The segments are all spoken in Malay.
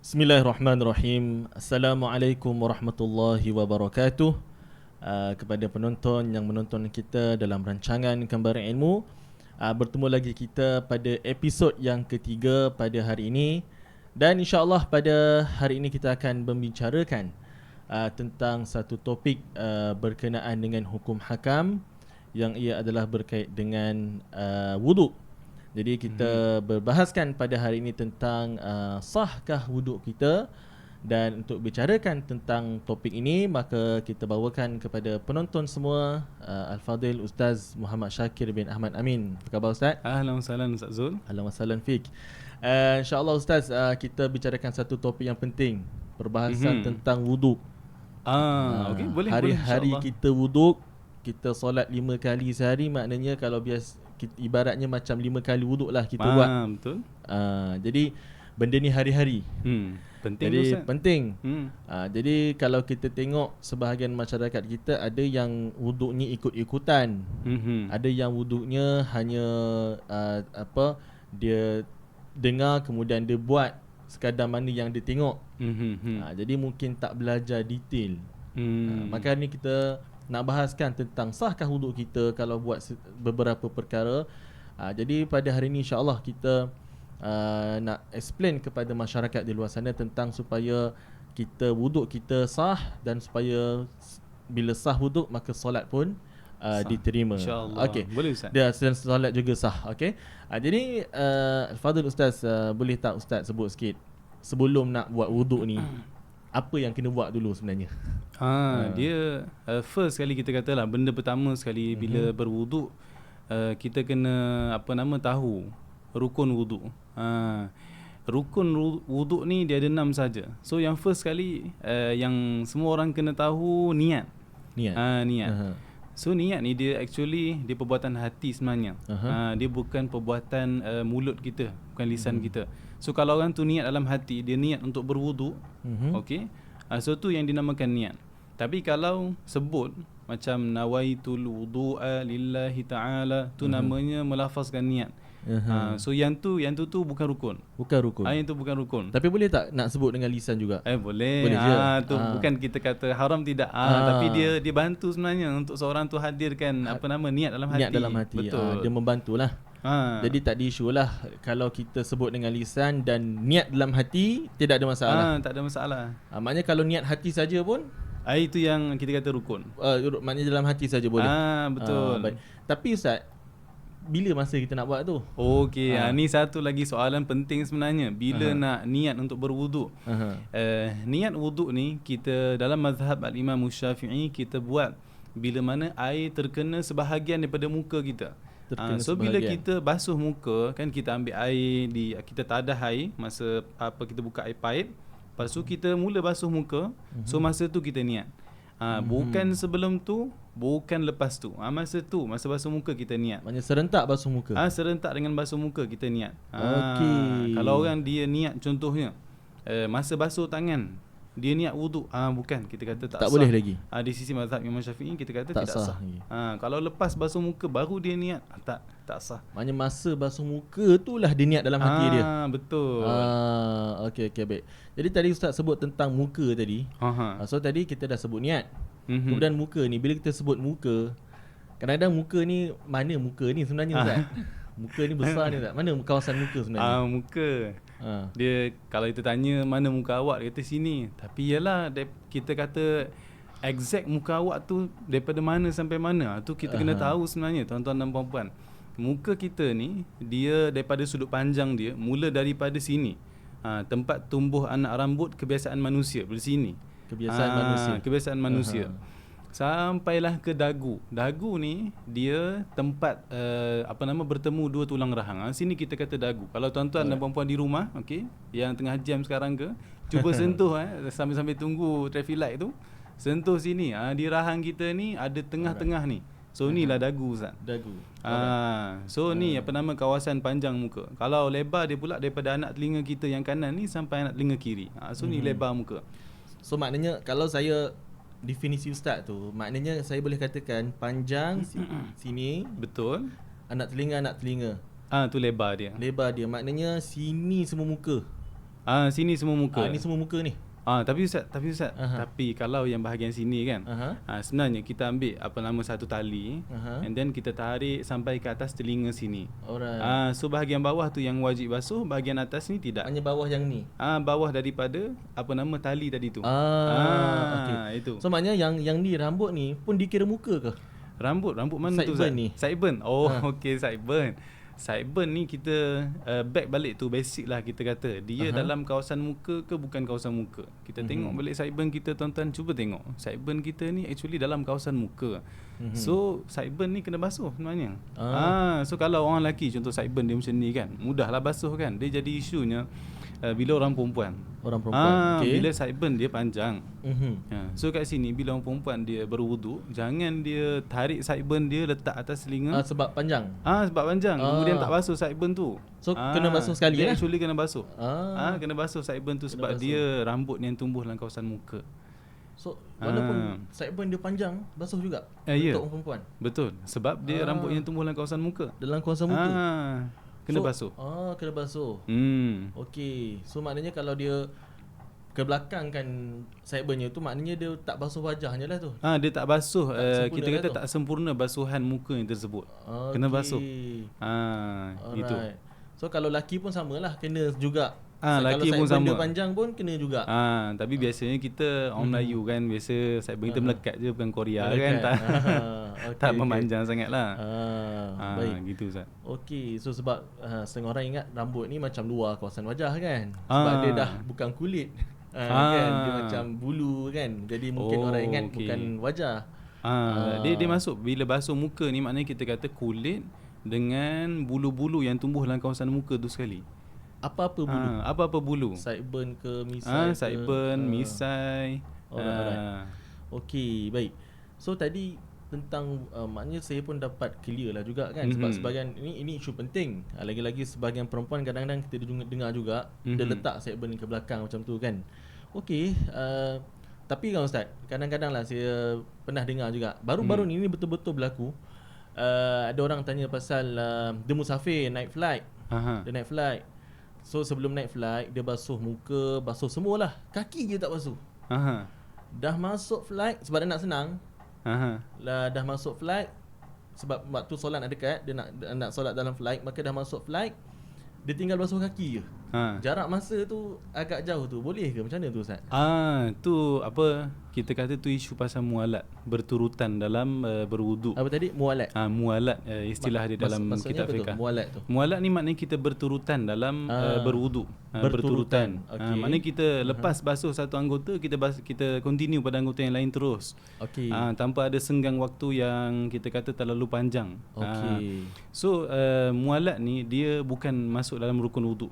Bismillahirrahmanirrahim. Assalamualaikum warahmatullahi wabarakatuh. Kepada penonton yang menonton kita dalam rancangan Kembara Ilmu, bertemu lagi kita pada episod yang ketiga pada hari ini. Dan insyaAllah pada hari ini kita akan membicarakan tentang satu topik berkenaan dengan hukum hakam, yang ia adalah berkait dengan wuduk. Jadi kita berbahaskan pada hari ini tentang sahkah wuduk kita. Dan untuk bicarakan tentang topik ini, maka kita bawakan kepada penonton semua Al-Fadhil Ustaz Muhammad Syakir bin Ahmad Amin. Apa khabar Ustaz? Ahlan wa sahlan Ustaz Zul. Ahlan wa sahlan fiik. InsyaAllah Ustaz, kita bicarakan satu topik yang penting, perbahasan tentang wuduk. Okey, boleh. Hari-hari kita wuduk, kita solat 5 kali sehari, maknanya kalau ibaratnya macam 5 kali wuduk lah kita buat. Betul. Jadi benda ni hari-hari. Penting. Jadi Ustaz. penting. Jadi kalau kita tengok sebahagian masyarakat kita, ada yang wuduknya ikut-ikutan. Ada yang wuduknya hanya dia dengar kemudian dia buat sekadar mana yang dia tengok. Jadi mungkin tak belajar detail. Maka ni kita nak bahaskan tentang sahkah wuduk kita kalau buat beberapa perkara. Jadi pada hari ini insya-Allah kita nak explain kepada masyarakat di luar sana tentang supaya wuduk kita sah, dan supaya bila sah wuduk maka solat pun diterima. InsyaAllah. Okey. Boleh Ustaz. Dan solat juga sah. Okey. Jadi Fadil Ustaz, boleh tak Ustaz sebut sikit sebelum nak buat wuduk ni, apa yang kena buat dulu sebenarnya? Dia first kali kita katalah, benda pertama sekali bila berwuduk, kita kena tahu rukun wuduk. Rukun wuduk ni dia ada 6 saja. So yang first kali yang semua orang kena tahu niat. Niat. So niat ni dia actually dia perbuatan hati sebenarnya. Dia bukan perbuatan mulut kita, bukan lisan kita. So kalau orang tu niat dalam hati, dia niat untuk berwuduk, okey. So tu yang dinamakan niat. Tapi kalau sebut macam nawaitul wudu'a lillahi ta'ala, tu namanya melafazkan niat. So yang tu bukan rukun. Bukan rukun. Yang tu bukan rukun. Tapi boleh tak nak sebut dengan lisan juga? Boleh. Boleh je. Tu bukan kita kata haram, tidak. Tapi dia bantu sebenarnya untuk seorang tu hadirkan niat dalam hati. Niat dalam hati. Betul. Dia membantulah. Jadi tak ada isu lah kalau kita sebut dengan lisan dan niat dalam hati, tidak ada masalah. Tak ada masalah. Maknanya kalau niat hati saja pun, itu yang kita kata rukun. maknanya dalam hati saja boleh. Betul. Baik. Tapi Ustaz, bila masa kita nak buat tu? Okey, ni satu lagi soalan penting sebenarnya. Bila nak niat untuk berwuduk? Niat wuduk ni kita dalam mazhab al-Imam Syafi'i kita buat bila mana air terkena sebahagian daripada muka kita. So bila kita basuh muka, kan kita ambil air, kita tadah air masa kita buka air paip. Lepas tu kita mula basuh muka. So masa tu kita niat. Bukan sebelum tu, bukan lepas tu. Masa basuh muka kita niat. Maksudnya serentak basuh muka. Serentak dengan basuh muka kita niat. Okey. Kalau orang dia niat contohnya masa basuh tangan dia niat wuduk, bukan, kita kata tak sah. Boleh lagi. Di sisi mazhab Imam Syafi'i kita kata tak tidak sah. Kalau Kalau lepas basuh muka baru dia niat, tak sah. maknanya masa basuh muka itulah dia niat dalam hati dia. Betul. Okey baik. Jadi tadi Ustaz sebut tentang muka tadi. So tadi kita dah sebut niat. Kemudian muka ni, bila kita sebut muka, kadang-kadang muka ni, mana muka ni sebenarnya Ustaz? Muka ni besar ni Ustaz. Mana kawasan muka sebenarnya? Muka. Dia kalau kita tanya mana muka awak, dia kata sini. Tapi yalah, kita kata exact muka awak tu daripada mana sampai mana, tu kita kena tahu sebenarnya, tuan-tuan dan puan-puan. Muka kita ni dia daripada sudut panjang dia mula daripada sini, tempat tumbuh anak rambut kebiasaan manusia, dari sini kebiasaan manusia sampailah ke dagu. Dagu ni dia tempat bertemu dua tulang rahang. Sini kita kata dagu. Kalau tuan-tuan dan puan-puan di rumah, okey, yang tengah jam sekarang ke, cuba sentuh sambil-sambil tunggu traffic light tu, sentuh sini. Di rahang kita ni ada tengah-tengah ni. So inilah dagu Ustaz. Dagu. So ni kawasan panjang muka. Kalau lebar dia pula daripada anak telinga kita yang kanan ni sampai anak telinga kiri. So ni lebar muka. So maknanya kalau saya definisi Ustaz tu, maknanya saya boleh katakan panjang sini, betul, anak telinga. Tu lebar dia. Maknanya sini semua muka. Sini semua muka. Ni semua muka ni. Tapi Ustaz, tapi kalau yang bahagian sini kan, sebenarnya kita ambil satu tali, and then kita tarik sampai ke atas telinga sini. Alright. So bahagian bawah tu yang wajib basuh, bahagian atas ni tidak. Hanya bawah yang ni. Bawah daripada tali tadi tu. Okay. Itu. So maknanya yang ni rambut ni pun dikira muka ke? Rambut mana tu Sideburn Ustaz? ni. Sideburn. Okey, sideburn. Sideburn ni kita back balik tu basic lah kita kata. Dia dalam kawasan muka ke bukan kawasan muka. Kita tengok balik sideburn kita, tuan-tuan cuba tengok. Sideburn kita ni actually dalam kawasan muka. So sideburn ni kena basuh sebenarnya. So kalau orang lelaki contoh sideburn dia macam ni kan, mudahlah basuh kan. Dia jadi isunya bila orang perempuan. Okay. Bila sideburn dia panjang. So kat sini bila orang perempuan dia berwuduk, jangan dia tarik sideburn dia letak atas telinga. Sebab panjang. Sebab panjang. Kemudian tak basuh sideburn tu. So kena basuh sekali dia lah. Actually kena basuh. Kena basuh sideburn tu sebab dia rambut yang tumbuh dalam kawasan muka. So walaupun sideburn dia panjang, basuh juga untuk orang perempuan. Betul. Sebab dia rambut yang tumbuh dalam kawasan muka. Dalam kawasan muka. Kena basuh. Kena basuh. Okey. So maknanya kalau dia ke belakang kan sideburn-nya tu, maknanya dia tak basuh wajahnya lah tu. Dia tak basuh. Kita kata lah tak sempurna basuhan muka yang tersebut. Kena basuh. Itu. So kalau laki pun samalah, kena juga. Laki kalau pun sama. Dia panjang pun kena juga. Tapi biasanya kita orang Melayu kan, biasa sideburn kita melekat je, bukan Korea Melekat. kan. Tak Okay. memanjang sangat lah. Baik. Gitu Ustaz. Okey, so sebab setengah orang ingat rambut ni macam luar kawasan wajah kan. Sebab dia dah bukan kulit. Kan, dia macam bulu kan. Jadi mungkin orang ingat bukan wajah. Dia masuk bila basuh muka ni, maknanya kita kata kulit dengan bulu-bulu yang tumbuh dalam kawasan muka tu sekali. Apa-apa bulu? Apa-apa bulu. Sideburn ke misai ke? Sideburn, misai. Alright. Okey, baik. So tadi tentang maknanya saya pun dapat clear lah juga kan. Sebab sebahagian ini isu penting. Lagi-lagi sebahagian perempuan kadang-kadang kita dengar juga dia letak sideburn ke belakang macam tu kan. Okey, tapi kan Ustaz, kadang-kadang lah saya pernah dengar juga, baru-baru ni betul-betul berlaku. Ada orang tanya pasal dia musafir naik flight. Dia naik flight. So sebelum naik flight, dia basuh muka, basuh semualah. Kaki je tak basuh. Dah masuk flight sebab dia nak senang. Lah dah masuk flight sebab waktu solat nak dekat, dia nak solat dalam flight, maka dah masuk flight, dia tinggal basuh kaki je. Jarak masa tu agak jauh tu. Boleh ke macam mana tu Ustaz? Tu apa kita kata tu isu pasal mualat berturutan dalam berwuduk. Apa tadi? Mualat. Mualat istilah dia dalam kitab fiqh. Mualat tu. Mualat ni maknanya kita berturutan dalam berwuduk. Berturutan. Okay. Maknanya kita lepas basuh satu anggota, kita continue pada anggota yang lain terus. Okey. Tanpa ada senggang waktu yang kita kata terlalu panjang. Okey. So mualat ni dia bukan masuk dalam rukun wuduk.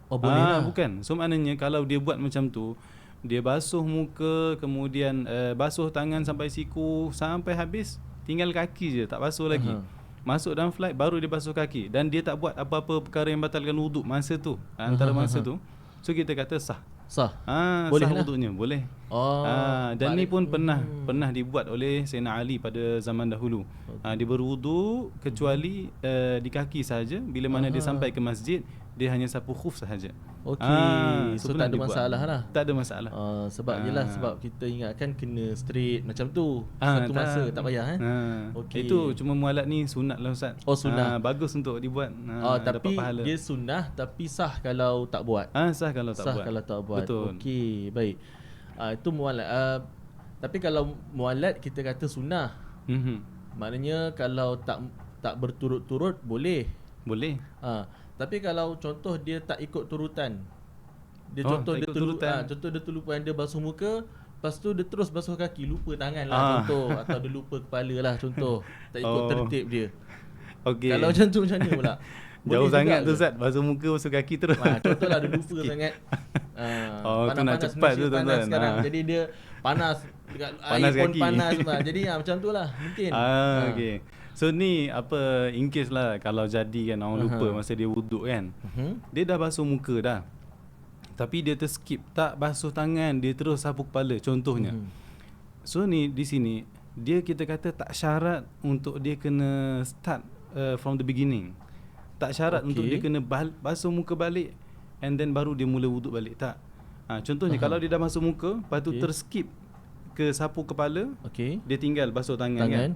Boleh lah. Bukan. So maknanya kalau dia buat macam tu, dia basuh muka, kemudian basuh tangan sampai siku, sampai habis, tinggal kaki je, tak basuh lagi. Masuk dalam flight baru dia basuh kaki, dan dia tak buat apa-apa perkara yang batalkan wuduk masa tu, antara masa tu. So kita kata sah. Boleh sah lah. wuduknya, boleh. Dan ni pun pernah dibuat oleh Sayyidina Ali pada zaman dahulu. Dia berwuduk kecuali di kaki saja. Bila mana dia sampai ke masjid, dia hanya sapu khuf sahaja. Okey. So tak ada dibuat. masalah lah. Tak ada masalah. Sebab yelah, sebab kita ingatkan kena straight macam tu. Satu masa tak payah Okey. Itu cuma mualat ni sunat lah Ustaz. Sunnah. Bagus untuk dibuat. Tapi dia sunnah, tapi sah kalau tak buat. Sah kalau tak buat. Sah kalau tak buat. Betul. Okey, baik. Itu mualat. Tapi kalau mualat kita kata sunnah. Maknanya kalau tak berturut-turut boleh. Boleh. Tapi kalau contoh dia tak ikut turutan. Dia tak ikut turutan. Contoh dia terlupa dia basuh muka, lepas tu dia terus basuh kaki, lupa tangan lah contoh, atau dia lupa kepala lah contoh. Tak ikut tertib dia. Okey. Kalau macam tu macam mana pula? Jauh sangat tu Ustaz, basuh muka, basuh kaki terus. Contohlah dia lupa sangat. Tu nak cepat tu tuan-tuan. Sekarang. Jadi dia panas dekat panas air pun kaki. panas jadi macam tu lah mungkin. Okey. So ni apa, in case lah kalau jadi kan orang lupa masa dia wuduk kan. Dia dah basuh muka dah, tapi dia terskip, tak basuh tangan, dia terus sapu kepala contohnya. So ni di sini dia kita kata tak syarat untuk dia kena start from the beginning. Tak syarat untuk dia kena basuh muka balik and then baru dia mula wuduk balik. Tak. Contohnya kalau dia dah basuh muka, lepas tu terskip ke sapu kepala, dia tinggal basuh tangan kan.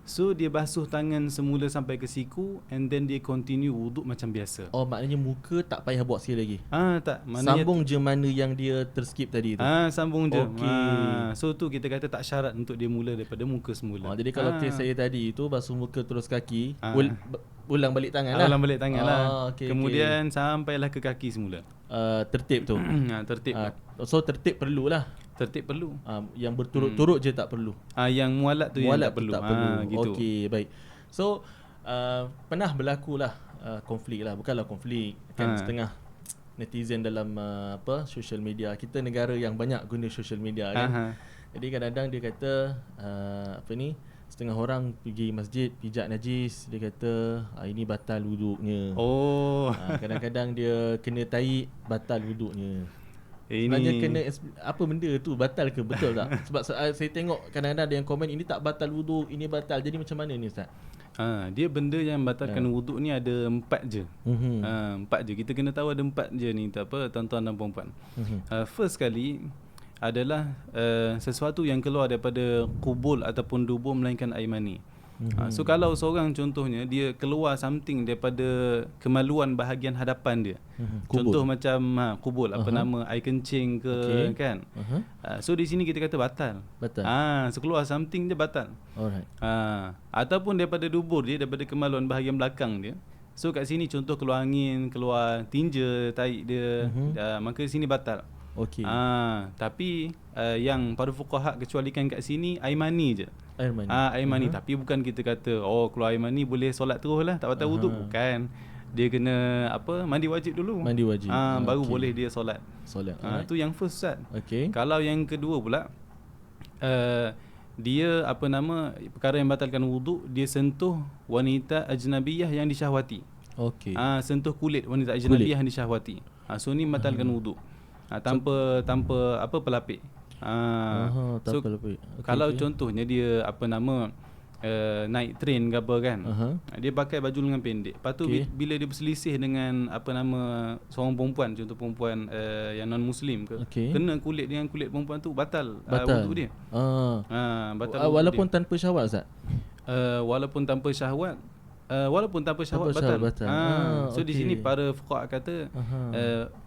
So dia basuh tangan semula sampai ke siku, and then dia continue wuduk macam biasa. Oh, maknanya muka tak payah buat sekali lagi. Tak, maknanya sambung je mana yang dia terskip tadi tu. Sambung je. Okey. So tu kita kata tak syarat untuk dia mula daripada muka semula. Jadi kalau kes saya tadi tu basuh muka terus kaki, ulang balik tangan lah. Ulang balik tangan lah. Kemudian okay. sampailah ke kaki semula. Tertib tu. Tertib. So tertib perlulah. Tertib perlu. Yang berturut-turut je tak perlu. Yang mualat tu yang tak perlu. Gitu. Okey, baik. So pernah berlaku lah konflik lah, bukanlah konflik kan, setengah netizen dalam social media. Kita negara yang banyak guna social media kan. Jadi kadang-kadang dia kata setengah orang pergi masjid pijak najis, dia kata ini batal wuduknya. Kadang-kadang dia kena tahi, batal wuduknya. Sebenarnya kena apa benda tu, batal ke, betul tak? Sebab saya tengok kadang-kadang ada yang komen ini tak batal wuduk, ini batal. Jadi macam mana ni Ustaz? Dia benda yang batalkan wuduk ni ada 4 je. 4 je. Kita kena tahu ada 4 je ni, tak apa tuan-tuan dan puan-puan. First kali adalah sesuatu yang keluar daripada kubul ataupun dubur melainkan air mani. So kalau seorang contohnya dia keluar something daripada kemaluan bahagian hadapan dia, contoh macam kubul, apa nama, air kencing ke, kan. So di sini kita kata batal. So keluar something dia batal. Alright. Ataupun daripada dubur dia, daripada kemaluan bahagian belakang dia. So kat sini contoh keluar angin, keluar tinja tahi dia, maka di sini batal. Tapi yang para fuqaha kecualikan kat sini air mani je. Air mani. Tapi bukan kita kata keluar air mani boleh solat terus lah, tak batal wuduk. Bukan. Dia kena mandi wajib dulu. Baru boleh dia solat. Tu yang first Ustaz. Kalau yang kedua pula, dia perkara yang batalkan wuduk, dia sentuh wanita ajnabiyah yang disyahwati. Sentuh kulit wanita ajnabiyah yang disyahwati. So ni batalkan wuduk. Tanpa pelapik. So kalau contohnya dia naik train ke apa kan, dia pakai baju lengan pendek. Lepas tu bila dia berselisih dengan seorang perempuan, contoh perempuan yang non muslim ke, kena kulit dengan kulit perempuan tu, batal wuduk dia. Batal walaupun dia tanpa syahwat Ustaz. Walaupun tanpa syahwat batal. So di sini para fuqaha kata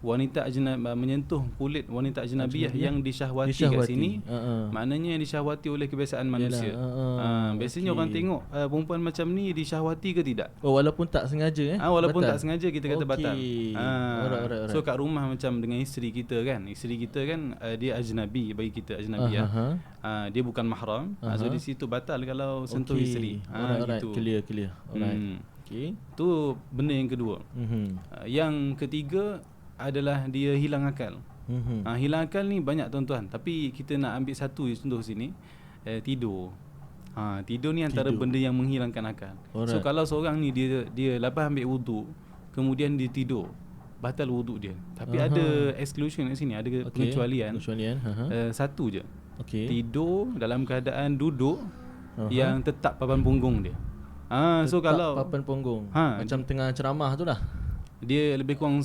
wanita menyentuh kulit wanita ajnabiyah yang disyahwati kat sini, maknanya yang disyahwati oleh kebiasaan manusia. Biasanya orang tengok perempuan macam ni disyahwati ke tidak. Walaupun tak sengaja walaupun tak sengaja kita kata batal. Alright. So kat rumah macam dengan isteri kita kan, dia ajnabi bagi kita, ajnabiyah. Dia bukan mahram. So di situ batal kalau sentuh isteri. Gitu. Clear. Alright. Tu benda yang kedua. Yang ketiga adalah dia hilang akal. Hilang akal ni banyak tuan-tuan, tapi kita nak ambil satu contoh sini, tidur. Tidur ni antara benda yang menghilangkan akal. So kalau seorang ni dia lepas ambil wuduk, kemudian dia tidur, batal wuduk dia. Tapi ada exclusion kat sini, ada pengecualian. Satu je. Tidur dalam keadaan duduk yang tetap papan punggung dia. So kalau papan punggung, macam tengah ceramah tu lah. Dia lebih kurang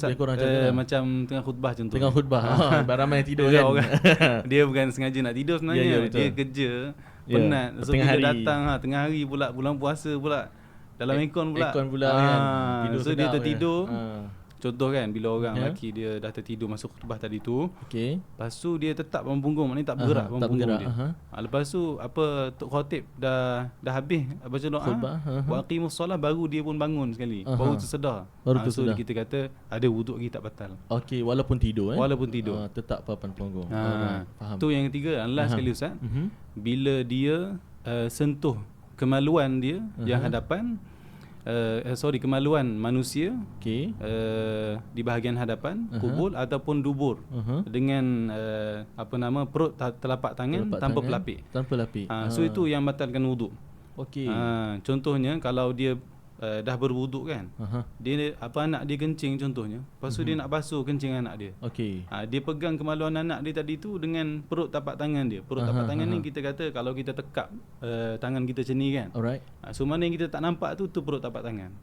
macam tengah khutbah contoh. Tengah khutbah. Ramai tidur kan. Dia bukan sengaja nak tidur sebenarnya. Dia kerja penat. So bila datang tengah hari pula, bulan puasa pula, dalam aircon pula kan. So dia tertidur. Contoh kan, bila orang lelaki dia dah tertidur masuk khutbah tadi tu, lepas tu dia tetap papan punggung, maknanya tak bergerak papan punggung dia. Lepas tu Tok Khatib dah habis baca doa, wa aqimus solah, baru dia pun bangun sekali, baru tersedar. So kita kata ada wuduk lagi, tak batal. Walaupun tidur Walaupun tidur tetap papan punggung. Faham. Tu yang ketiga. Last sekali Ustaz, bila dia sentuh kemaluan dia yang hadapan, kemaluan manusia di bahagian hadapan kubul ataupun dubur dengan perut telapak tangan tanpa pelapik. So itu yang batalkan wuduk. Contohnya kalau dia dah berwuduk kan, dia anak dia kencing contohnya, lepas tu dia nak basuh kencing anak dia. Dia pegang kemaluan anak dia tadi tu dengan perut tapak tangan dia. Perut tapak tangan ni kita kata kalau kita tekap tangan kita macam ni kan. So mana yang kita tak nampak tu perut tapak tangan.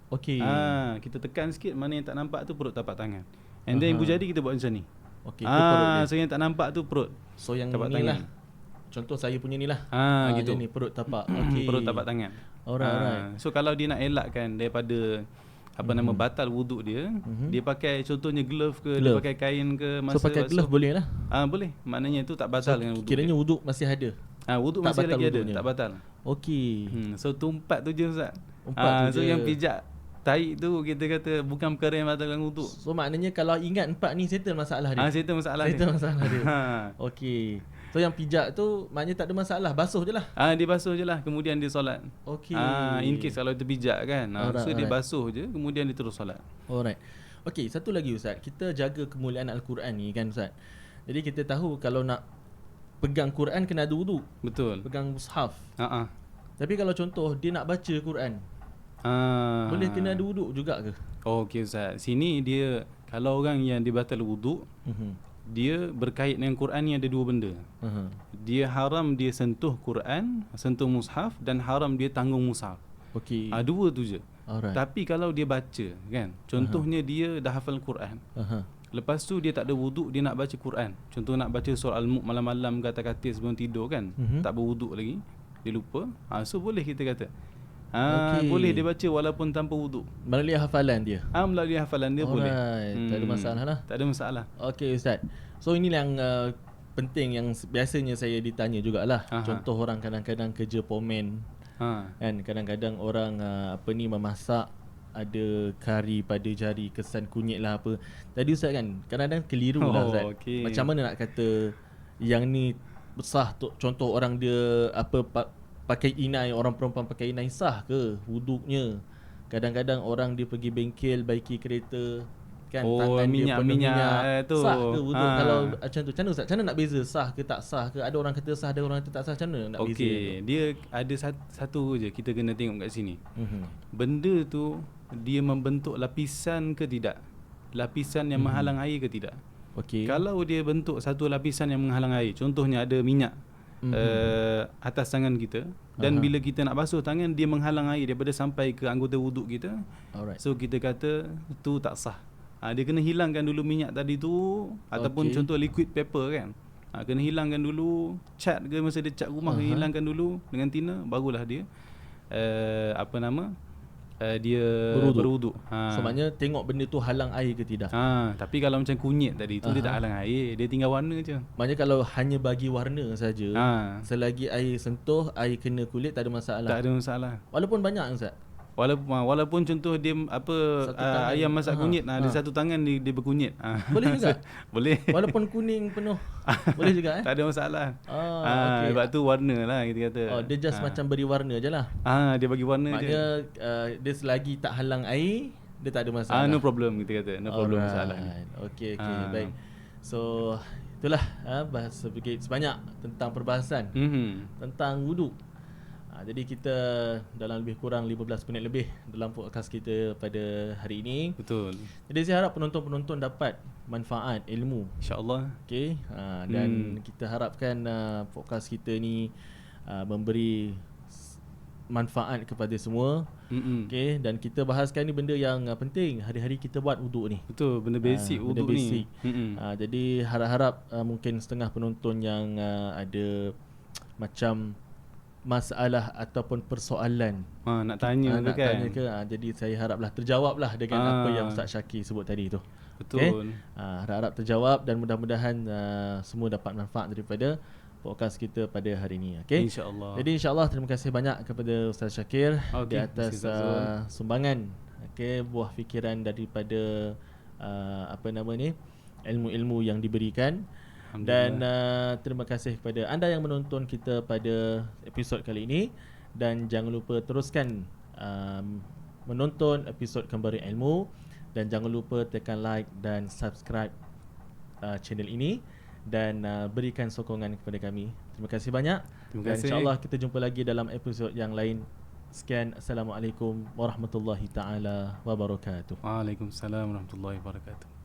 Kita tekan sikit, mana yang tak nampak tu perut tapak tangan. And then ibu jadi kita buat macam ni. Okey, tu perut dia. So yang tak nampak tu perut. So yang tapak ni tangan. lah. Contoh saya punya ni lah. Gitu. Ni perut tapak. Okey. Perut tapak tangan. Alright. So kalau dia nak elakkan daripada nama batal wuduk dia, dia pakai contohnya glove ke, dia pakai kain ke masa so pakai glove boleh lah. Boleh. Maknanya itu tak batal dengan wuduk. Kiranya wuduk masih ada. Wuduk tak masih batal lagi wuduknya. ada, tak batal. Okey. So tu 4 tu je Ustaz. 4 tu so je. yang pijak tahi tu kita kata bukan perkara yang batalkan wuduk. So maknanya kalau ingat 4 ni settle masalah dia. Settle masalah dia. Okey. So yang pijak tu maknanya tak ada masalah, basuh je lah. Dia basuh je lah, kemudian dia solat. Okey. In case kalau terpijak kan. So dia basuh je, kemudian dia terus solat. Alright. Okey, satu lagi Ustaz. Kita jaga kemuliaan Al-Quran ni kan Ustaz. Jadi kita tahu kalau nak pegang Quran kena ada wuduk. Betul. Pegang mushaf. Tapi Tapi kalau contoh dia nak baca Quran, boleh kena ada wuduk juga ke? Okey Ustaz. Sini dia kalau orang yang dibatal wuduk, dia berkait dengan Quran ni ada 2 benda. Dia haram dia sentuh Quran, sentuh mushaf, dan haram dia tanggung mushaf. Okey. 2 tu je. Alright. Tapi kalau dia baca kan, contohnya dia dah hafal Quran. Lepas tu dia tak ada wuduk, dia nak baca Quran. Contoh nak baca surah Al-Mulk malam-malam kata katil sebelum tidur kan. Tak berwuduk lagi, dia lupa. So boleh kita kata. Boleh dia baca walaupun tanpa wuduk. Melalui hafalan dia. Melalui hafalan dia boleh. Tak ada masalah lah. Tak ada masalah. Okey Ustaz. So ini yang penting yang biasanya saya ditanya jugalah. Contoh orang kadang-kadang kerja pomen. Kan kadang-kadang orang memasak ada kari pada jari, kesan kunyit lah apa. Tadi Ustaz kan kadang-kadang keliru lah Ustaz. Macam mana nak kata yang ni sah tu, contoh orang dia pakai inai, orang perempuan pakai inai sah ke wuduknya? Kadang-kadang orang dia pergi bengkel baiki kereta kan, tangan dia penuh minyak tu. Sah ke wuduk kalau macam tu? Macam mana Ustaz? Macam mana nak beza sah ke tak sah ke? Ada orang kata sah, ada orang kata tak sah. Macam mana nak beza? Okey, dia ada satu je kita kena tengok kat sini. Benda tu dia membentuk lapisan ke tidak? Lapisan yang menghalang air ke tidak? Okey. Kalau dia bentuk satu lapisan yang menghalang air, contohnya ada minyak atas tangan kita, dan bila kita nak basuh tangan dia menghalang air daripada sampai ke anggota wuduk kita. So kita kata tu tak sah. Dia kena hilangkan dulu minyak tadi tu, ataupun contoh liquid paper kan. Kena hilangkan dulu, cat ke masa dia cat rumah, kena hilangkan dulu dengan tina, barulah dia dia berwuduk. So maknanya tengok benda tu halang air ke tidak. Tapi kalau macam kunyit tadi tu dia tak halang air, dia tinggal warna je. Maknanya kalau hanya bagi warna saja, selagi air sentuh, air kena kulit tak ada masalah. Tak ada masalah. Walaupun banyak Ustaz. Walaupun contoh dia ayam masak kunyit, dia satu tangan dia berkunyit. Boleh juga. Boleh. Walaupun kuning penuh. Boleh juga Tak ada masalah. Okay. Sebab tu warna lah kita kata. Dia just macam beri warna je lah. Dia bagi warna. Maknanya dia selagi tak halang air, dia tak ada masalah. No problem kita kata. No problem masalah. Okey baik. So itulah bahas sedikit sebanyak tentang perbahasan tentang wuduk. Jadi kita dalam lebih kurang 15 minit lebih dalam podcast kita pada hari ini. Betul. Jadi saya harap penonton-penonton dapat manfaat ilmu, InsyaAllah. Okay. Dan kita harapkan podcast kita ni memberi manfaat kepada semua. Okay. Dan kita bahaskan ni benda yang penting hari-hari kita buat wuduk ni. Betul, benda basic wuduk ni. Jadi harap-harap mungkin setengah penonton yang ada macam masalah ataupun persoalan nak tanya nak kan? tanya ke, jadi saya haraplah terjawablah dengan apa yang Ustaz Syakir sebut tadi tu. Betul. Harap terjawab dan mudah-mudahan semua dapat manfaat daripada podcast kita pada hari ini. Okay? InsyaAllah. Jadi insyaAllah terima kasih banyak kepada Ustaz Syakir di atas sumbangan buah fikiran daripada ilmu-ilmu yang diberikan. Dan terima kasih kepada anda yang menonton kita pada episod kali ini. Dan jangan lupa teruskan menonton episod Kembari Ilmu. Dan jangan lupa tekan like dan subscribe channel ini. Dan berikan sokongan kepada kami. Terima kasih banyak. Dan insyaAllah kita jumpa lagi dalam episod yang lain. Sekian. Assalamualaikum warahmatullahi ta'ala wabarakatuh. Waalaikumsalam warahmatullahi wabarakatuh.